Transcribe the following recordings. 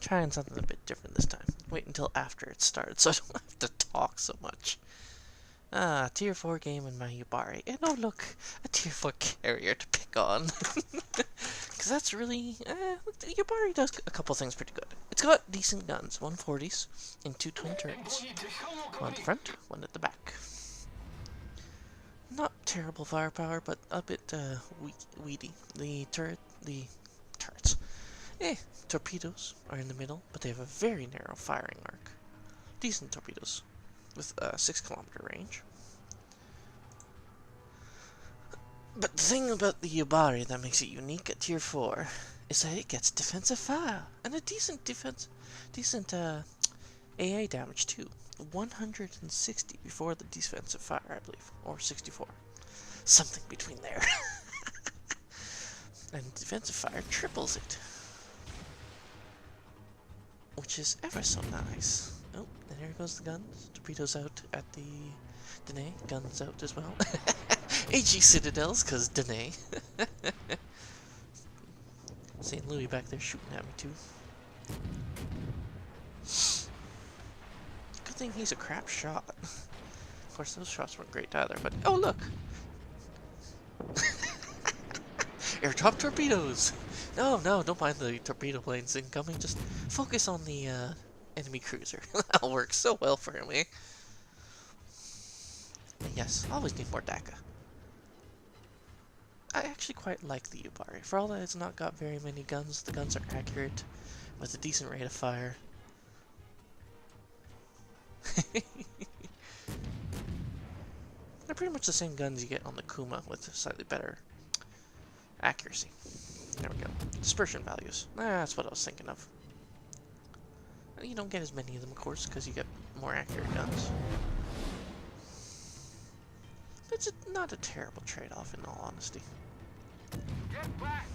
trying something a bit different this time. Wait until after it starts so I don't have to talk so much. Ah, tier 4 game in my Yubari. And oh look, a tier 4 carrier to pick on. Because that's really, the Yubari does a couple things pretty good. It's got decent guns, 140s and 2 twin turrets. One at the front, one at the back. Not terrible firepower, but a bit weedy. The turrets. Torpedoes are in the middle, but they have a very narrow firing arc. Decent torpedoes with a 6-kilometer range. But the thing about the Yubari that makes it unique at tier 4 is that it gets defensive fire and a decent AA damage too. 160 before the defensive fire, I believe, or 64. Something between there. And defensive fire triples it, which is ever so nice. Oh, and here goes the guns. Torpedoes out at the Dene. Guns out as well. HE Citadels, cause Dene. St. Louis back there shooting at me too. Good thing he's a crap shot. Of course, those shots weren't great either, but oh look! Airtop torpedoes! No, don't mind the torpedo planes incoming, just focus on the enemy cruiser. That'll work so well for him, eh? And yes, always need more DACA. I actually quite like the Yubari. For all that it's not got very many guns, the guns are accurate, with a decent rate of fire. They're pretty much the same guns you get on the Kuma with slightly better accuracy. There we go. Dispersion values. That's what I was thinking of. You don't get as many of them, of course, because you get more accurate guns. It's not a terrible trade-off, in all honesty. Get back!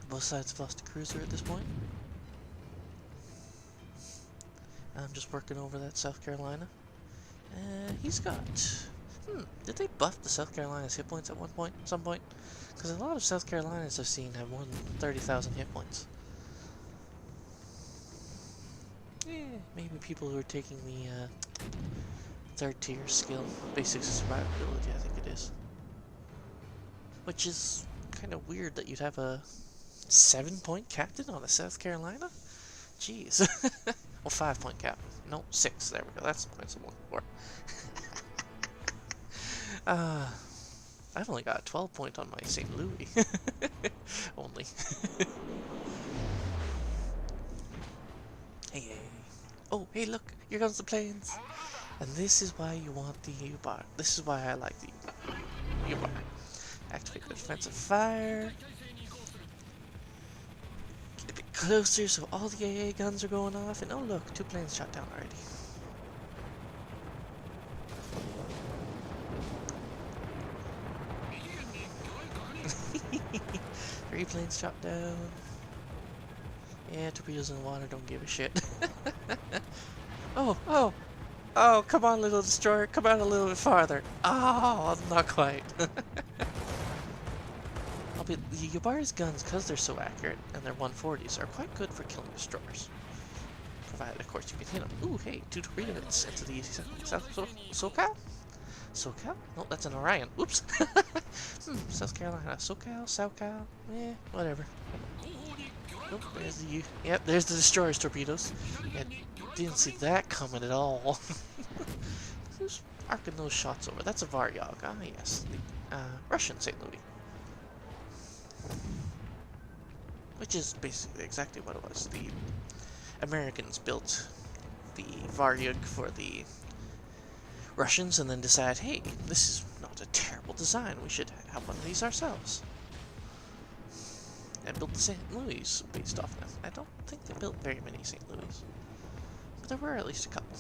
Both sides have lost a cruiser at this point. I'm just working over that South Carolina. He's got... did they buff the South Carolina's hit points at some point? Because a lot of South Carolinas I've seen have more than 30,000 hit points. Maybe people who are taking the third tier skill, basics of survivability, I think it is. Which is kind of weird that you'd have a 7-point captain on a South Carolina? Jeez. Well, 5-point captain. No, 6. There we go. That's the points I'm looking for. I've only got a 12-point on my St. Louis. Only. Hey. Oh, hey, look. Here comes the planes. And this is why you want the Yubari. This is why I like the Yubari. Activate the defensive fire. Get a bit closer so all the AA guns are going off. And oh look, 2 planes shot down already. Three planes shot down. Yeah, torpedoes in the water don't give a shit. Oh, come on, little destroyer. Come out a little bit farther. Oh, not quite. The Yubari's guns, because they're so accurate, and their 140s, are quite good for killing destroyers. Provided, of course, you can hit them. Ooh, hey, 2 torpedoes into the SoCal? SoCal? No, that's an Orion. Oops. South Carolina. SoCal? Eh, whatever. Oh, there's the... Yep, there's the destroyer's torpedoes. Yeah, didn't see that coming at all. Who's arcing those shots over? That's a Varyog. Ah, yes. The Russian St. Louis. Which is basically exactly what it was. The Americans built the Varyug for the Russians and then decided, hey, this is not a terrible design. We should have one of these ourselves. And built the St. Louis based off them. I don't think they built very many St. Louis. But there were at least a couple.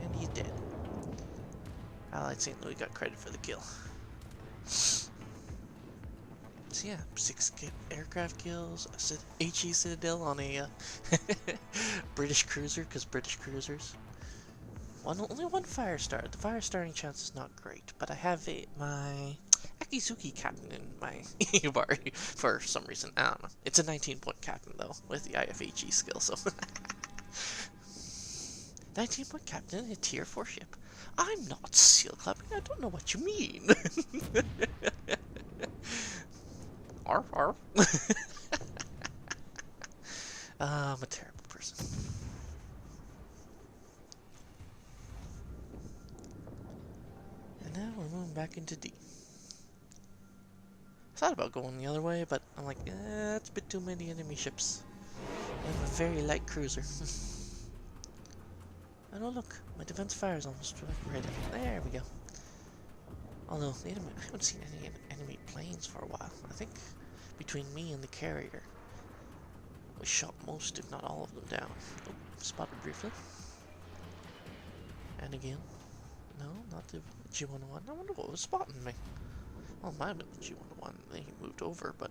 And he's dead. Allied St. Louis got credit for the kill. So yeah, 6 aircraft kills, a HE Citadel on a British cruiser, because British cruisers. Only one fire star. The fire starting chance is not great, but I have my Akizuki captain in my Yubari for some reason. I don't know. It's a 19-point captain though, with the IFHE skill, so 19-point captain in a tier 4 ship. I'm not seal clubbing. I don't know what you mean. Arf, arf. I'm a terrible person. And now we're moving back into D. I thought about going the other way, but I'm like, that's a bit too many enemy ships. I'm a very light cruiser. Oh, look, my defense fire is almost ready. There we go. Although, I haven't seen any enemy planes for a while. I think between me and the carrier, we shot most, if not all of them down. Oh, spotted briefly. And again. No, not the G101. I wonder what was spotting me. Well, it might have been the G101. Then he moved over, but...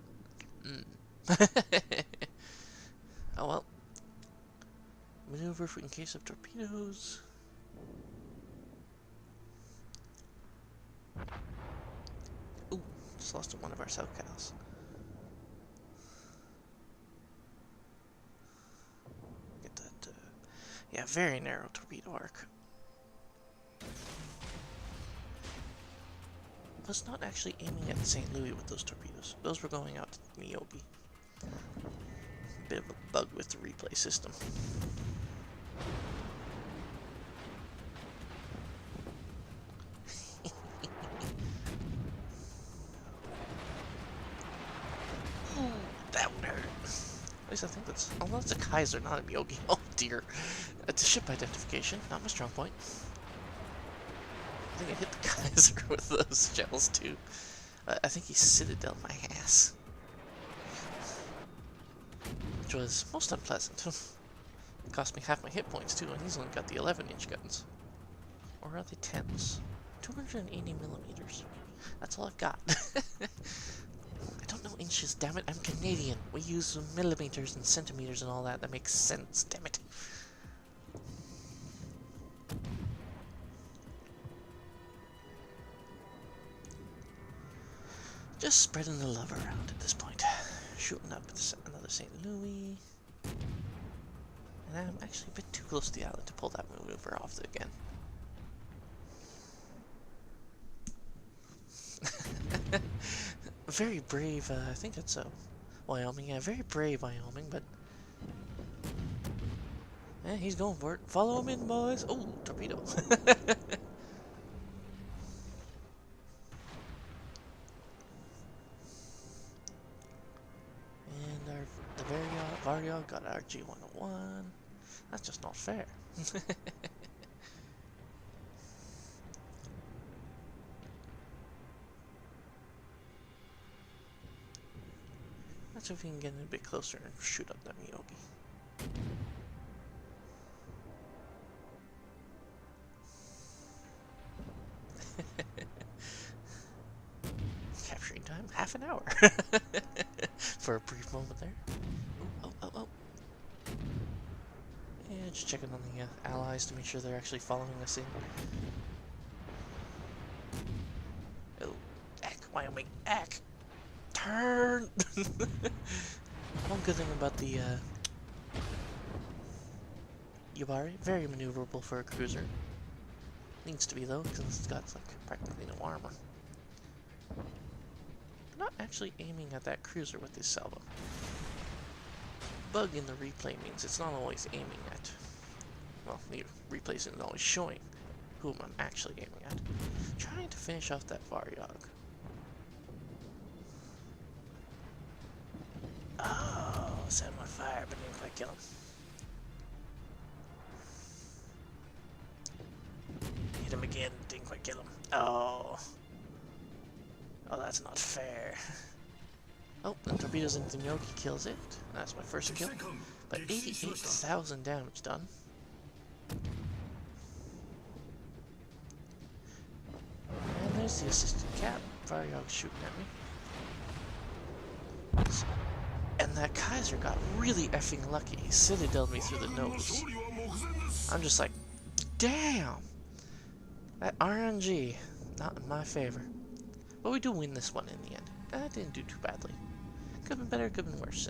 Oh well. Maneuver in case of torpedoes. Ooh, just lost one of our south cows. Get that, yeah, very narrow torpedo arc. Was not actually aiming at St. Louis with those torpedoes. Those were going out to Miyogi. Bit of a bug with the replay system. Ooh, that would hurt. At least I think that's... Oh, that's a Kaiser, not a Miyogi. Oh dear. It's a ship identification, not my strong point. I think I hit the Kaiser with those shells too. I think he citadel my ass. Which was most unpleasant. It cost me half my hit points too, and he's only got the 11-inch guns. Or are they 10s? 280 millimeters. That's all I've got. I don't know inches, damn it. I'm Canadian. We use millimeters and centimeters and all that. That makes sense, damn it. Just spreading the love around at this point. Shooting up another St. Louis. And I'm actually a bit too close to the island to pull that maneuver off again. Very brave, I think it's Wyoming. Yeah, very brave Wyoming, but... Yeah, he's going for it. Follow him in, boys. Oh, torpedo. The Vario got our G101. That's just not fair. Let's see if we can get a bit closer and shoot up that Miyogi. Capturing time, half an hour. For a brief moment there. Oh. Yeah, just checking on the allies to make sure they're actually following us in. Oh, Eck, Wyoming, Eck! Turn! One good thing about the Yubari, very maneuverable for a cruiser. Needs to be though, because it's got like practically no armor. I'm not actually aiming at that cruiser with this salvo. Bug in the replay means it's not always aiming at. Well, the replay isn't always showing whom I'm actually aiming at. Trying to finish off that Varyog. Oh, set him on fire, but didn't quite kill him. Hit him again, didn't quite kill him. Oh. Oh, that's not fair. Oh, the torpedoes into Miyogi kills it. That's my first kill. But 88,000 damage done. And there's the assisted cap. Varyog's shooting at me. And that Kaiser got really effing lucky. He citadeled me through the nose. I'm just like, Damn! That RNG, not in my favor. But we do win this one in the end. That didn't do too badly. Could have been better, could have been worse.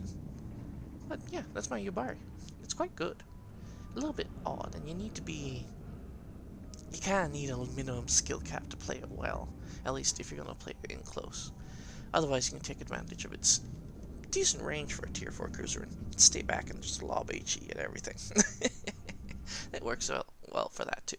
But yeah, that's my Yubari. It's quite good. A little bit odd, and you need to be... You kind of need a minimum skill cap to play it well. At least if you're going to play it in close. Otherwise, you can take advantage of its decent range for a tier 4 cruiser and stay back and just lob HE and everything. It works well for that too.